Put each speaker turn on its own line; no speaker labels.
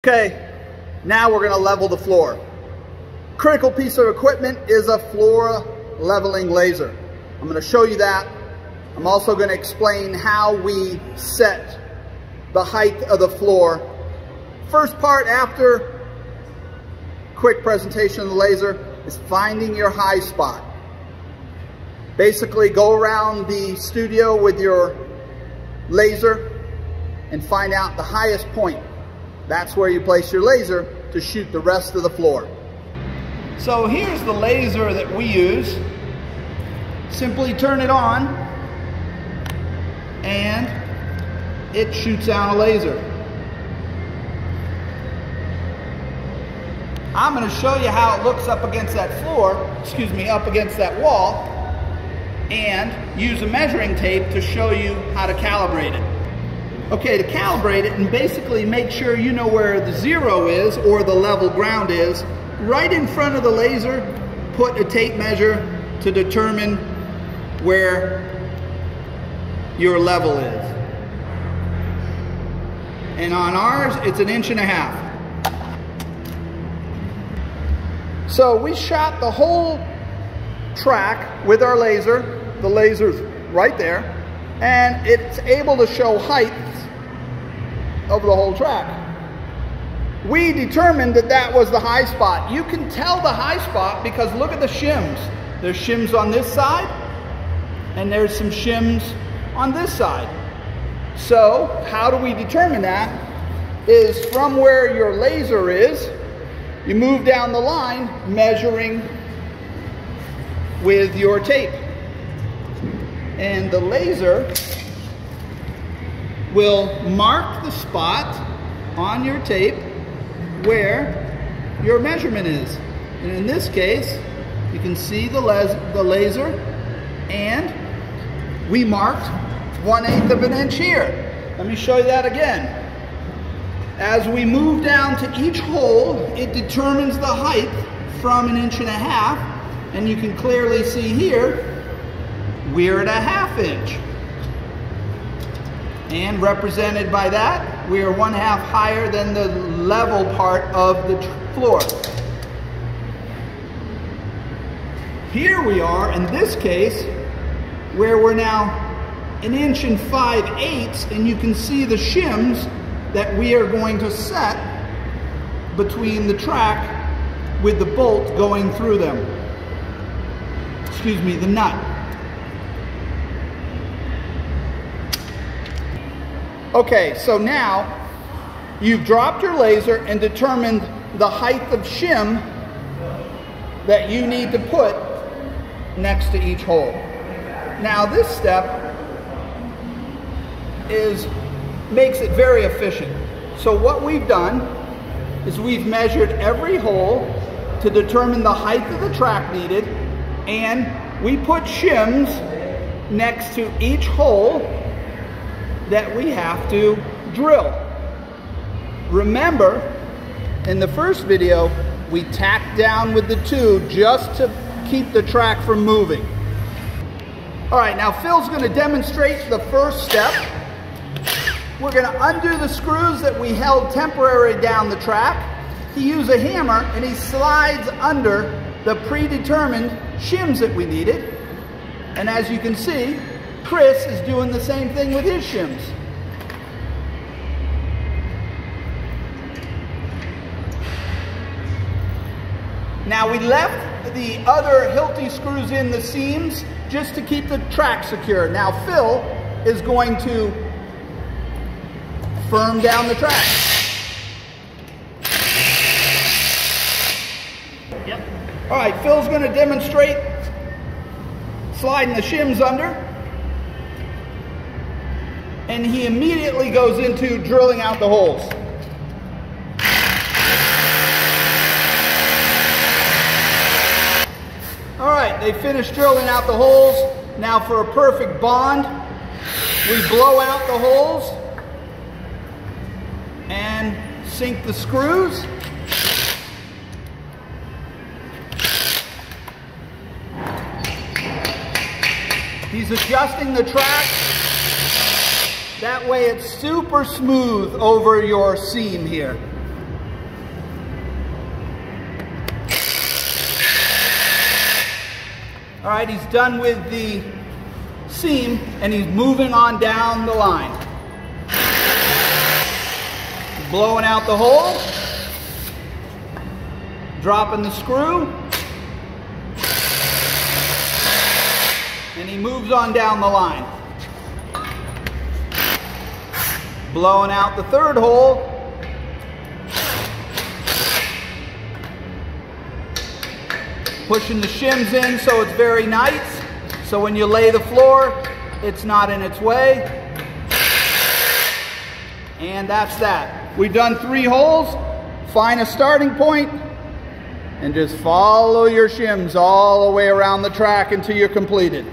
Okay, now we're going to level the floor. Critical piece of equipment is a floor leveling laser. I'm going to show you that. I'm also going to explain how we set the height of the floor. First part after quick presentation of the laser is finding your high spot. Basically go around the studio with your laser and find out the highest point. That's where you place your laser to shoot the rest of the floor. So here's the laser that we use. Simply turn it on and it shoots out a laser. I'm going to show you how it looks up against that floor, up against that wall, and use a measuring tape to show you how to calibrate it. Okay, to calibrate it and basically make sure you know where the zero is or the level ground is, right in front of the laser, put a tape measure to determine where your level is. And on ours, it's 1.5 inches. So we shot the whole track with our laser. The laser's right there, and it's able to show height of the whole track. We determined that that was the high spot. You can tell the high spot because look at the shims. There's shims on this side, and there's some shims on this side. So how do we determine that? Is from where your laser is, you move down the line measuring with your tape. And the laser will mark the spot on your tape where your measurement is. And in this case, you can see the laser, and we marked 1/8 of an inch here. Let me show you that again. As we move down to each hole, it determines the height from 1.5 inches, and you can clearly see here, we're at 1/2 inch. And represented by that, we are 1/2 higher than the level part of the floor. Here we are, in this case, where we're now 1 5/8 inches, and you can see the shims that we are going to set between the track with the bolt going through them. The nut. Okay, so now you've dropped your laser and determined the height of shim that you need to put next to each hole. Now this step makes it very efficient. So what we've done is we've measured every hole to determine the height of the track needed, and we put shims next to each hole that we have to drill. Remember, in the first video, we tacked down with the tube just to keep the track from moving. All right, now Phil's going to demonstrate the first step. We're going to undo the screws that we held temporarily down the track. He used a hammer and he slides under the predetermined shims that we needed. And as you can see, Chris is doing the same thing with his shims. Now we left the other Hilti screws in the seams just to keep the track secure. Now Phil is going to firm down the track. Yep. All right, Phil's going to demonstrate sliding the shims under, and he immediately goes into drilling out the holes. All right, they finished drilling out the holes. Now for a perfect bond, we blow out the holes and sink the screws. He's adjusting the track. That way it's super smooth over your seam here. All right, he's done with the seam and he's moving on down the line. Blowing out the hole, dropping the screw, and he moves on down the line. Blowing out the third hole, pushing the shims in so it's very nice, so when you lay the floor, it's not in its way. And that's that. We've done 3 holes. Find a starting point and just follow your shims all the way around the track until you're completed.